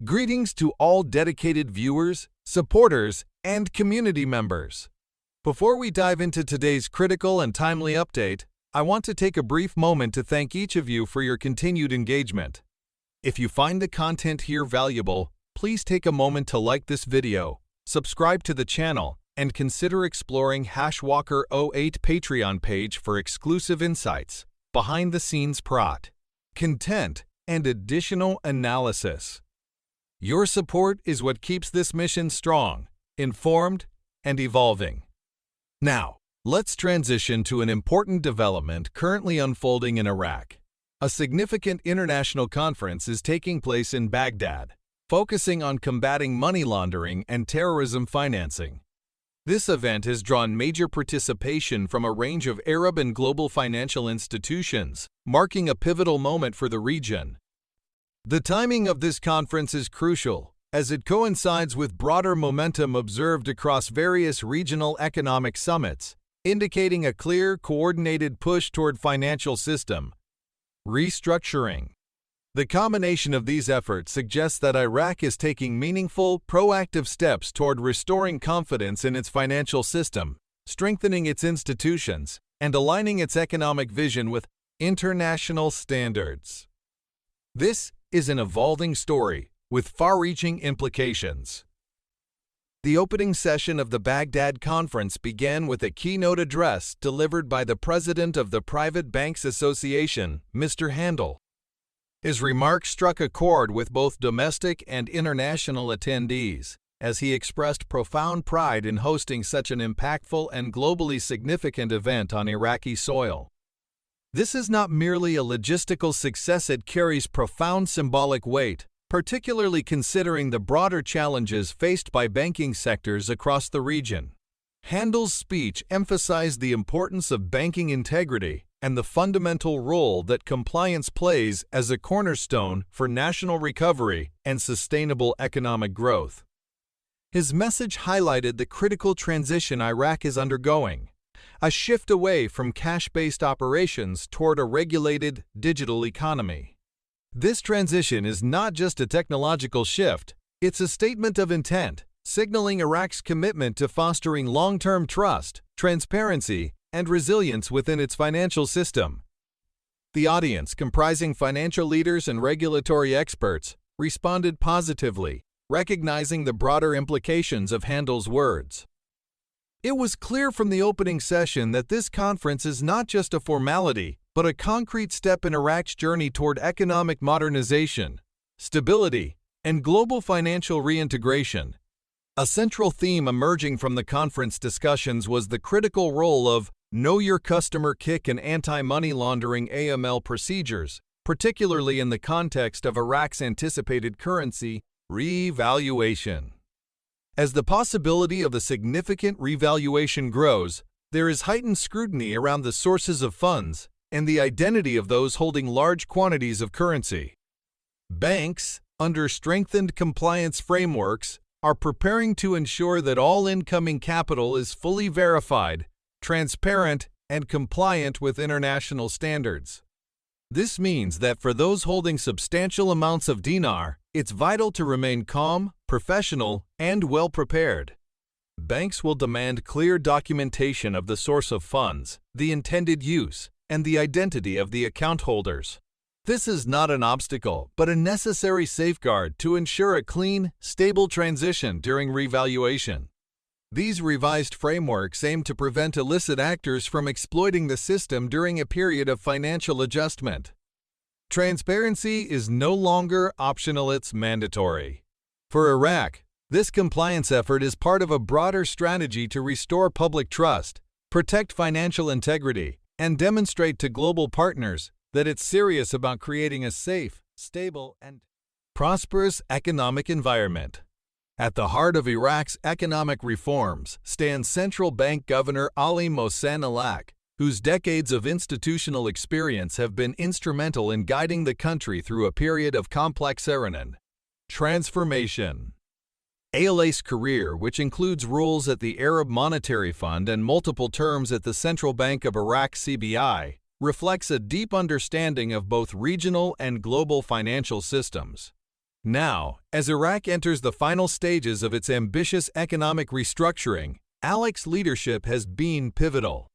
Greetings to all dedicated viewers, supporters, and community members. Before we dive into today's critical and timely update, I want to take a brief moment to thank each of you for your continued engagement. If you find the content here valuable, please take a moment to like this video, subscribe to the channel, and consider exploring #Walker08 Patreon page for exclusive insights, behind-the-scenes content, and additional analysis. Your support is what keeps this mission strong, informed, and evolving. Now, let's transition to an important development currently unfolding in Iraq. A significant international conference is taking place in Baghdad, focusing on combating money laundering and terrorism financing. This event has drawn major participation from a range of Arab and global financial institutions, marking a pivotal moment for the region. The timing of this conference is crucial, as it coincides with broader momentum observed across various regional economic summits, indicating a clear, coordinated push toward financial system restructuring. The combination of these efforts suggests that Iraq is taking meaningful, proactive steps toward restoring confidence in its financial system, strengthening its institutions, and aligning its economic vision with international standards. This is an evolving story with far-reaching implications. The opening session of the Baghdad conference began with a keynote address delivered by the president of the Private Banks Association, Mr. Handel. His remarks struck a chord with both domestic and international attendees, as he expressed profound pride in hosting such an impactful and globally significant event on Iraqi soil. This is not merely a logistical success, it carries profound symbolic weight, particularly considering the broader challenges faced by banking sectors across the region. Handel's speech emphasized the importance of banking integrity and the fundamental role that compliance plays as a cornerstone for national recovery and sustainable economic growth. His message highlighted the critical transition Iraq is undergoing, a shift away from cash-based operations toward a regulated digital economy. This transition is not just a technological shift, it's a statement of intent, signaling Iraq's commitment to fostering long-term trust, transparency, and resilience within its financial system. The audience, comprising financial leaders and regulatory experts, responded positively, recognizing the broader implications of Handel's words. It was clear from the opening session that this conference is not just a formality, but a concrete step in Iraq's journey toward economic modernization, stability, and global financial reintegration. A central theme emerging from the conference discussions was the critical role of Know Your Customer KIC and anti-money laundering AML procedures, particularly in the context of Iraq's anticipated currency revaluation. As the possibility of a significant revaluation grows, there is heightened scrutiny around the sources of funds and the identity of those holding large quantities of currency. Banks, under strengthened compliance frameworks, are preparing to ensure that all incoming capital is fully verified, transparent, and compliant with international standards. This means that for those holding substantial amounts of dinar, it's vital to remain calm, professional, and well-prepared. Banks will demand clear documentation of the source of funds, the intended use, and the identity of the account holders. This is not an obstacle, but a necessary safeguard to ensure a clean, stable transition during revaluation. These revised frameworks aim to prevent illicit actors from exploiting the system during a period of financial adjustment. Transparency is no longer optional, it's mandatory. For Iraq, this compliance effort is part of a broader strategy to restore public trust, protect financial integrity, and demonstrate to global partners that it's serious about creating a safe, stable, and prosperous economic environment. At the heart of Iraq's economic reforms stands Central Bank Governor Ali Mohsen Alak, whose decades of institutional experience have been instrumental in guiding the country through a period of complex transformation. Ala's career, which includes roles at the Arab Monetary Fund and multiple terms at the Central Bank of Iraq (CBI), reflects a deep understanding of both regional and global financial systems. Now, As Iraq enters the final stages of its ambitious economic restructuring, Alec's leadership has been pivotal.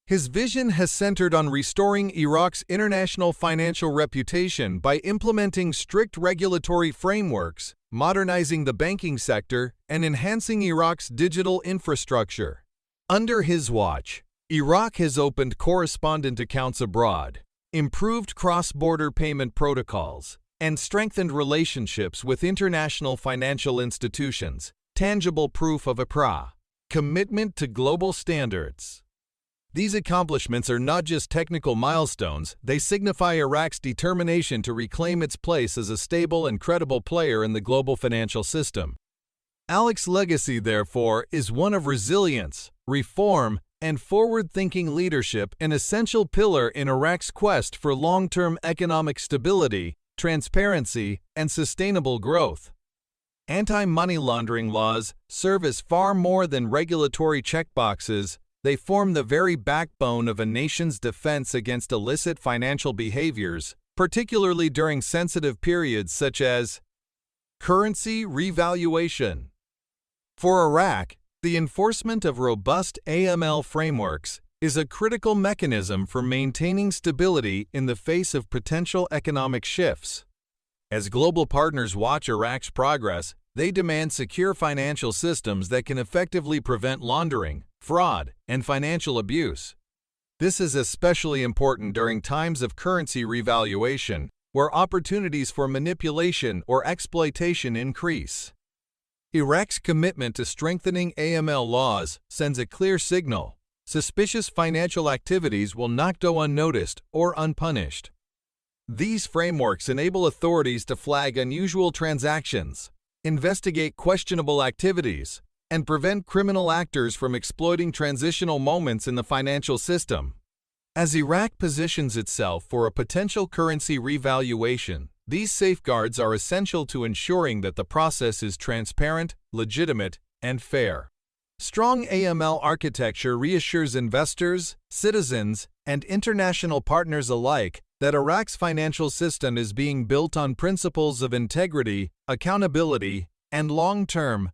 His vision has centered on restoring Iraq's international financial reputation by implementing strict regulatory frameworks, modernizing the banking sector, and enhancing Iraq's digital infrastructure. Under his watch, Iraq has opened correspondent accounts abroad, improved cross-border payment protocols, and strengthened relationships with international financial institutions, tangible proof of commitment to global standards. These accomplishments are not just technical milestones, they signify Iraq's determination to reclaim its place as a stable and credible player in the global financial system. Alec's legacy, therefore, is one of resilience, reform, and forward-thinking leadership, an essential pillar in Iraq's quest for long-term economic stability, transparency, and sustainable growth. Anti-money laundering laws serve as far more than regulatory checkboxes. They form the very backbone of a nation's defense against illicit financial behaviors, particularly during sensitive periods such as currency revaluation. For Iraq, the enforcement of robust AML frameworks is a critical mechanism for maintaining stability in the face of potential economic shifts. As global partners watch Iraq's progress, they demand secure financial systems that can effectively prevent laundering, fraud, and financial abuse. This is especially important during times of currency revaluation, where opportunities for manipulation or exploitation increase. Iraq's commitment to strengthening AML laws sends a clear signal. Suspicious financial activities will not go unnoticed or unpunished. These frameworks enable authorities to flag unusual transactions, investigate questionable activities, and prevent criminal actors from exploiting transitional moments in the financial system. As Iraq positions itself for a potential currency revaluation, these safeguards are essential to ensuring that the process is transparent, legitimate, and fair. Strong AML architecture reassures investors, citizens, and international partners alike that Iraq's financial system is being built on principles of integrity, accountability, and long-term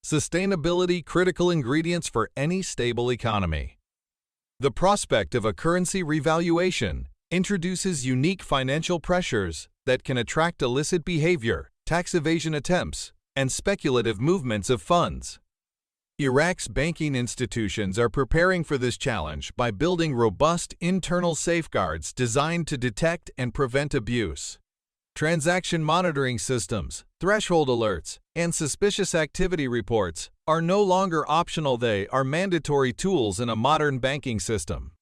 sustainability, critical ingredients for any stable economy. The prospect of a currency revaluation introduces unique financial pressures that can attract illicit behavior, tax evasion attempts, and speculative movements of funds. Iraq's banking institutions are preparing for this challenge by building robust internal safeguards designed to detect and prevent abuse. Transaction monitoring systems, threshold alerts, and suspicious activity reports are no longer optional. They are mandatory tools in a modern banking system.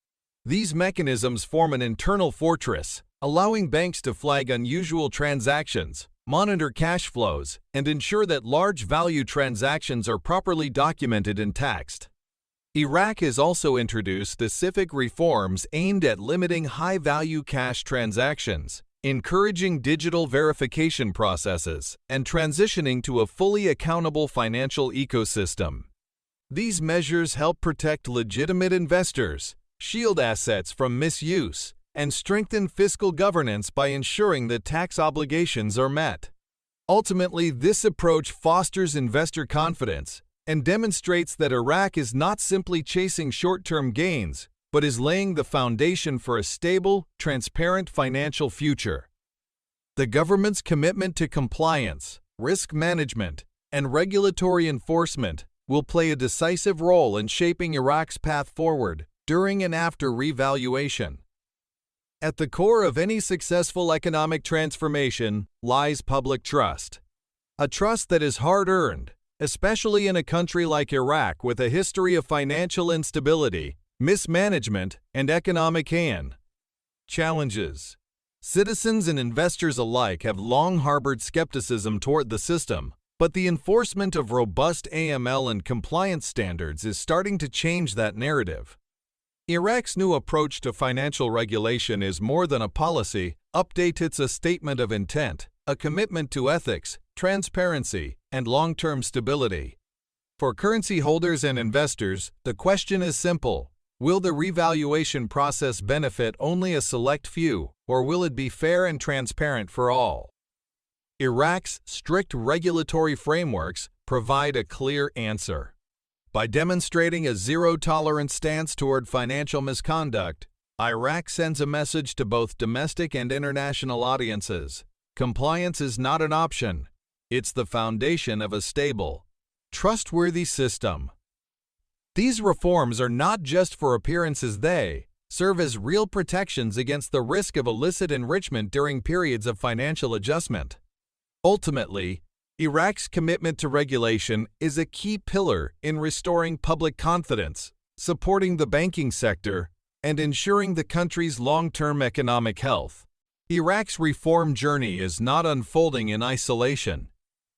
These mechanisms form an internal fortress, allowing banks to flag unusual transactions, monitor cash flows, and ensure that large-value transactions are properly documented and taxed. Iraq has also introduced specific reforms aimed at limiting high-value cash transactions, encouraging digital verification processes, and transitioning to a fully accountable financial ecosystem. These measures help protect legitimate investors, shield assets from misuse, and strengthen fiscal governance by ensuring that tax obligations are met. Ultimately, this approach fosters investor confidence and demonstrates that Iraq is not simply chasing short-term gains, but is laying the foundation for a stable, transparent financial future. The government's commitment to compliance, risk management, and regulatory enforcement will play a decisive role in shaping Iraq's path forward during and after revaluation. At the core of any successful economic transformation lies public trust. A trust that is hard-earned, especially in a country like Iraq with a history of financial instability, mismanagement, and economic challenges. Citizens and investors alike have long harbored skepticism toward the system, but the enforcement of robust AML and compliance standards is starting to change that narrative. Iraq's new approach to financial regulation is more than a policy update, it's a statement of intent, a commitment to ethics, transparency, and long-term stability. For currency holders and investors, the question is simple. Will the revaluation process benefit only a select few, or will it be fair and transparent for all? Iraq's strict regulatory frameworks provide a clear answer. By demonstrating a zero-tolerance stance toward financial misconduct, Iraq sends a message to both domestic and international audiences. Compliance is not an option. It's the foundation of a stable, trustworthy system. These reforms are not just for appearances, they serve as real protections against the risk of illicit enrichment during periods of financial adjustment. Ultimately, Iraq's commitment to regulation is a key pillar in restoring public confidence, supporting the banking sector, and ensuring the country's long-term economic health. Iraq's reform journey is not unfolding in isolation.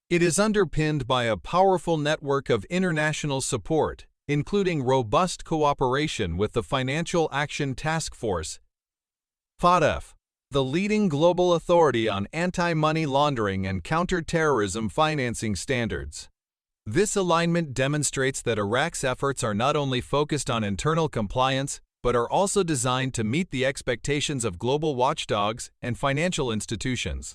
It is underpinned by a powerful network of international support, including robust cooperation with the Financial Action Task Force, FATF, the leading global authority on anti-money laundering and counter-terrorism financing standards. This alignment demonstrates that Iraq's efforts are not only focused on internal compliance, but are also designed to meet the expectations of global watchdogs and financial institutions.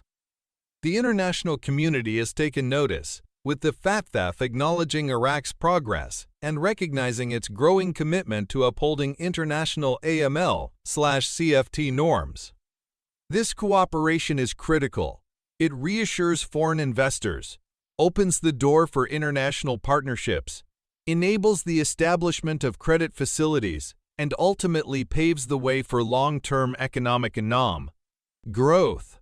The international community has taken notice, with the FATF acknowledging Iraq's progress and recognizing its growing commitment to upholding international AML/CFT norms. This cooperation is critical. It reassures foreign investors, opens the door for international partnerships, enables the establishment of credit facilities, and ultimately paves the way for long-term economic growth.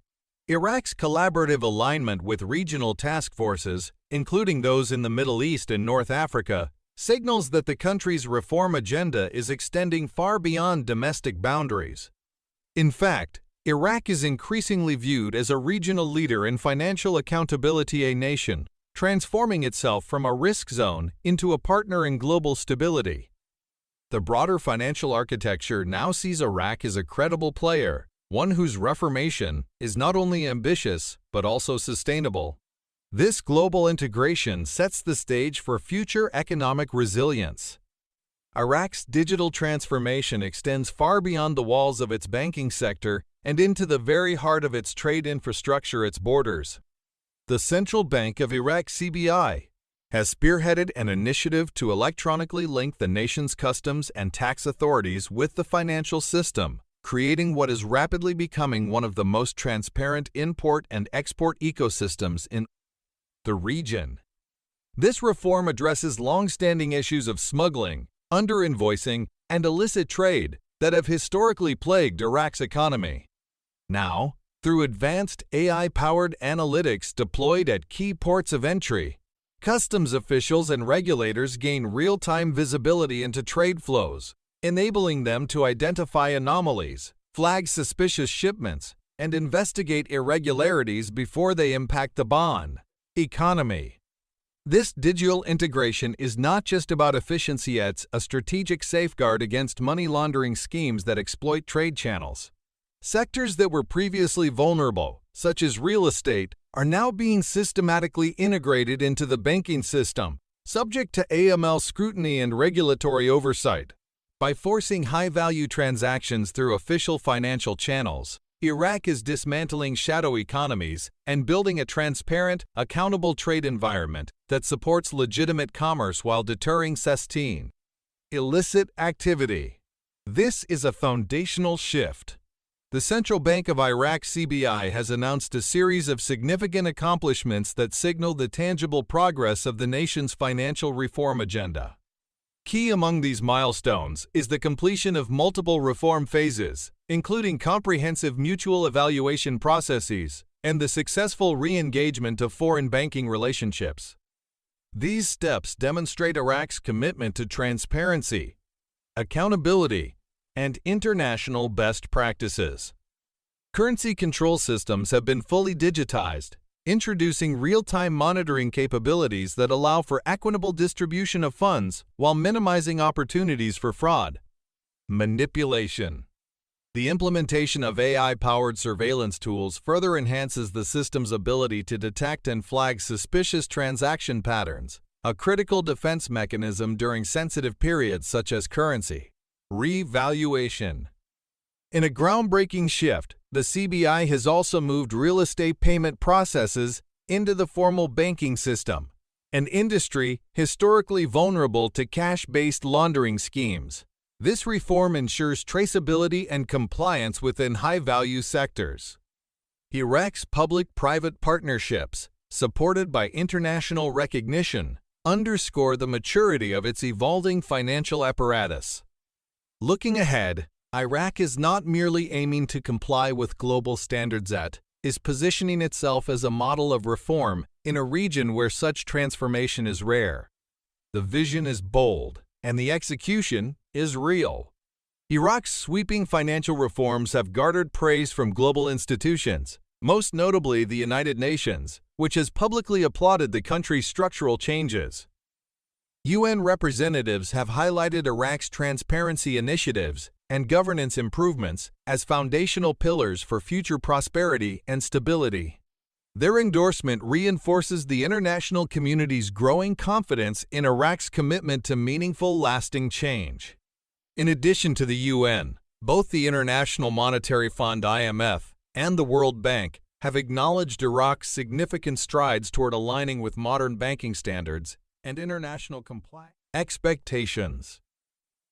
Iraq's collaborative alignment with regional task forces, including those in the Middle East and North Africa, signals that the country's reform agenda is extending far beyond domestic boundaries. In fact, Iraq is increasingly viewed as a regional leader in financial accountability, a nation transforming itself from a risk zone into a partner in global stability. The broader financial architecture now sees Iraq as a credible player, one whose reformation is not only ambitious but also sustainable. This global integration sets the stage for future economic resilience. Iraq's digital transformation extends far beyond the walls of its banking sector and into the very heart of its trade infrastructure, its borders. The Central Bank of Iraq (CBI) has spearheaded an initiative to electronically link the nation's customs and tax authorities with the financial system, creating what is rapidly becoming one of the most transparent import and export ecosystems in the region. This reform addresses long-standing issues of smuggling, underinvoicing, and illicit trade that have historically plagued Iraq's economy. Now, through advanced AI-powered analytics deployed at key ports of entry, customs officials and regulators gain real-time visibility into trade flows, enabling them to identify anomalies, flag suspicious shipments, and investigate irregularities before they impact the bond economy. This digital integration is not just about efficiency, it's a strategic safeguard against money laundering schemes that exploit trade channels. Sectors that were previously vulnerable, such as real estate, are now being systematically integrated into the banking system, subject to AML scrutiny and regulatory oversight. By forcing high-value transactions through official financial channels, Iraq is dismantling shadow economies and building a transparent, accountable trade environment that supports legitimate commerce while deterring sustained illicit activity. This is a foundational shift. The Central Bank of Iraq (CBI) has announced a series of significant accomplishments that signal the tangible progress of the nation's financial reform agenda. Key among these milestones is the completion of multiple reform phases, including comprehensive mutual evaluation processes and the successful re-engagement of foreign banking relationships. These steps demonstrate Iraq's commitment to transparency, accountability, and international best practices. Currency control systems have been fully digitized, introducing real-time monitoring capabilities that allow for equitable distribution of funds while minimizing opportunities for fraud. Manipulation. The implementation of AI-powered surveillance tools further enhances the system's ability to detect and flag suspicious transaction patterns, a critical defense mechanism during sensitive periods such as currency revaluation. In a groundbreaking shift, The CBI has also moved real estate payment processes into the formal banking system, an industry historically vulnerable to cash-based laundering schemes. This reform ensures traceability and compliance within high-value sectors. Iraq's public-private partnerships, supported by international recognition, underscore the maturity of its evolving financial apparatus. Looking ahead, Iraq is not merely aiming to comply with global standards it is positioning itself as a model of reform in a region where such transformation is rare. The vision is bold, and the execution is real. Iraq's sweeping financial reforms have garnered praise from global institutions, most notably the United Nations, which has publicly applauded the country's structural changes. UN representatives have highlighted Iraq's transparency initiatives and governance improvements as foundational pillars for future prosperity and stability. Their endorsement reinforces the international community's growing confidence in Iraq's commitment to meaningful, lasting change. In addition to the UN, both the International Monetary Fund (IMF) and the World Bank have acknowledged Iraq's significant strides toward aligning with modern banking standards and international compliance expectations.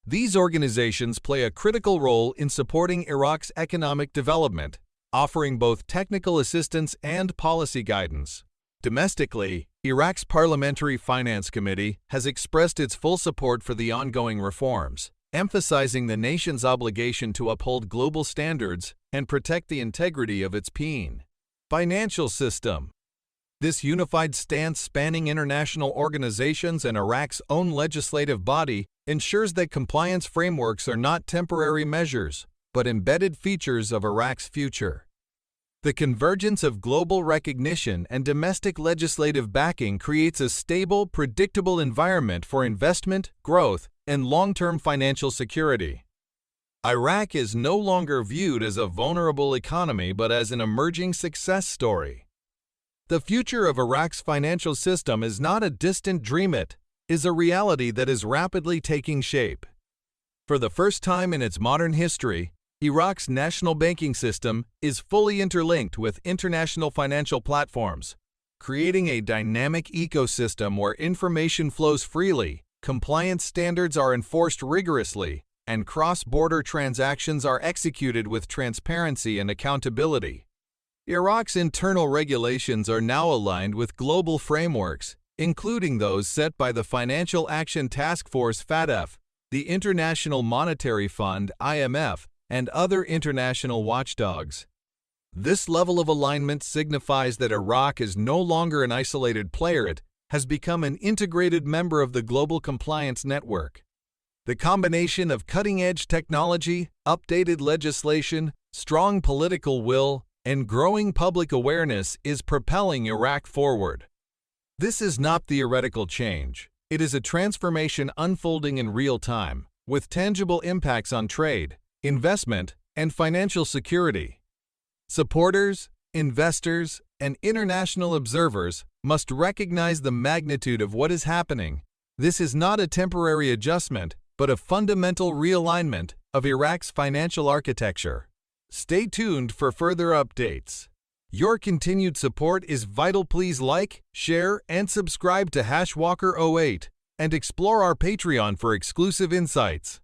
These organizations play a critical role in supporting Iraq's economic development, offering both technical assistance and policy guidance. Domestically, Iraq's Parliamentary Finance Committee has expressed its full support for the ongoing reforms, emphasizing the nation's obligation to uphold global standards and protect the integrity of its financial system. This unified stance spanning international organizations and Iraq's own legislative body ensures that compliance frameworks are not temporary measures, but embedded features of Iraq's future. The convergence of global recognition and domestic legislative backing creates a stable, predictable environment for investment, growth, and long-term financial security. Iraq is no longer viewed as a vulnerable economy but as an emerging success story. The future of Iraq's financial system is not a distant dream, it is a reality that is rapidly taking shape. For the first time in its modern history, Iraq's national banking system is fully interlinked with international financial platforms, creating a dynamic ecosystem where information flows freely, compliance standards are enforced rigorously, and cross-border transactions are executed with transparency and accountability. Iraq's internal regulations are now aligned with global frameworks, including those set by the Financial Action Task Force (FATF), the International Monetary Fund (IMF), and other international watchdogs. This level of alignment signifies that Iraq is no longer an isolated player, it has become an integrated member of the global compliance network. The combination of cutting-edge technology, updated legislation, strong political will, and growing public awareness is propelling Iraq forward. This is not theoretical change. It is a transformation unfolding in real time, with tangible impacts on trade, investment, and financial security. Supporters, investors, and international observers must recognize the magnitude of what is happening. This is not a temporary adjustment, but a fundamental realignment of Iraq's financial architecture. Stay tuned for further updates. Your continued support is vital. Please like, share, and subscribe to #Walker08 and explore our Patreon for exclusive insights.